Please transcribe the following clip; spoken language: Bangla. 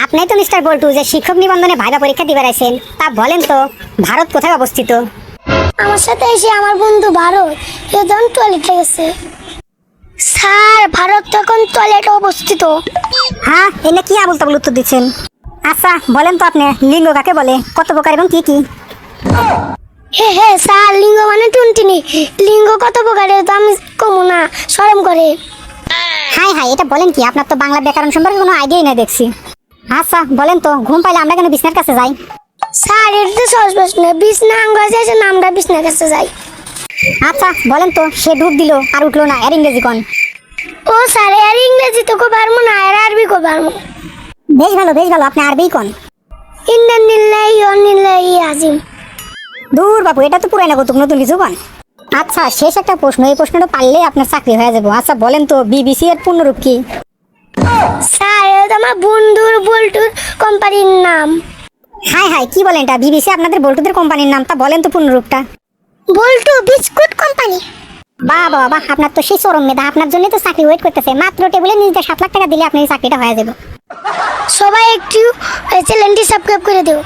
আপনি তো মিস্টার বল্টু যে শিক্ষক নিবন্ধনে ভাইবা পরীক্ষা দিবার আছেন, তা বলেন তো ভারত কোথায় অবস্থিত? আমার সাথে এসে আমার বন্ধু ভারত এখন টয়লেটে গেছে। স্যার, ভারত তো এখন টয়লেটে অবস্থিত। হ্যাঁ, এনে কি আবল তাবল উত্তর দিচ্ছেন? আচ্ছা বলেন তো আপনি লিঙ্গ কাকে বলে, কত প্রকার এবং কি কি? হে স্যার, লিঙ্গ মানে টুনটুনি। লিঙ্গ কত প্রকারের তো আমি কমু না, শরম করে। হাই হাই, এটা বলেন কি? আপনার তো বাংলা ব্যাকরণ সম্পর্কে কোনো আইডিয়াই নাই দেখছি। আচ্ছা বলেন তো ঘুম পাইলে আমরা কেন বিছনার কাছে যাই? স্যার, এটা তো সহজ প্রশ্ন। বিছনা আঙ্গাজে আছে, আমরা বিছনার কাছে যাই। আচ্ছা বলেন তো সে ডুব দিল আর উঠলো না, এর ইংরেজি কোন? ও স্যার, আর ইংরেজি তো কো পারবো না, আর আরবি কো পারবো। বেশ ভালো বেশ ভালো, আপনি আরবি কোন? ইন্নালিল্লাহি ওয়া ইন্নাইহি রাজিউন। দূর বাবু, এটা তো পুরাই না কত নতুন কিছু কোন। আচ্ছা শেষ একটা প্রশ্ন, এই প্রশ্নটা পারলে আপনার চাকরি হয়ে যাবো। আচ্ছা বলেন তো বিবিসি এর পূর্ণরূপ কি? স্যার, এটা তো আমার বন্ধুর বল্টুর কোম্পানির নাম। হাই হাই, কি বলেন? এটা বিবিসি আপনাদের বল্টুদের কোম্পানির নাম, তা বলেন তো পূর্ণরূপটা। বল্টু বিস্কুট কোম্পানি। বাহ বাহ বাহ, আপনার তো সেই চরম মেধা, আপনার জন্য তো চাকরি ওয়েট করতেছে। মাত্র টেবিলে নিজে 7 লাখ টাকা দিলে আপনার এই চাকরিটা হয়ে যাবে। সবাই একটু চ্যানেলটি সাবস্ক্রাইব করে দিও।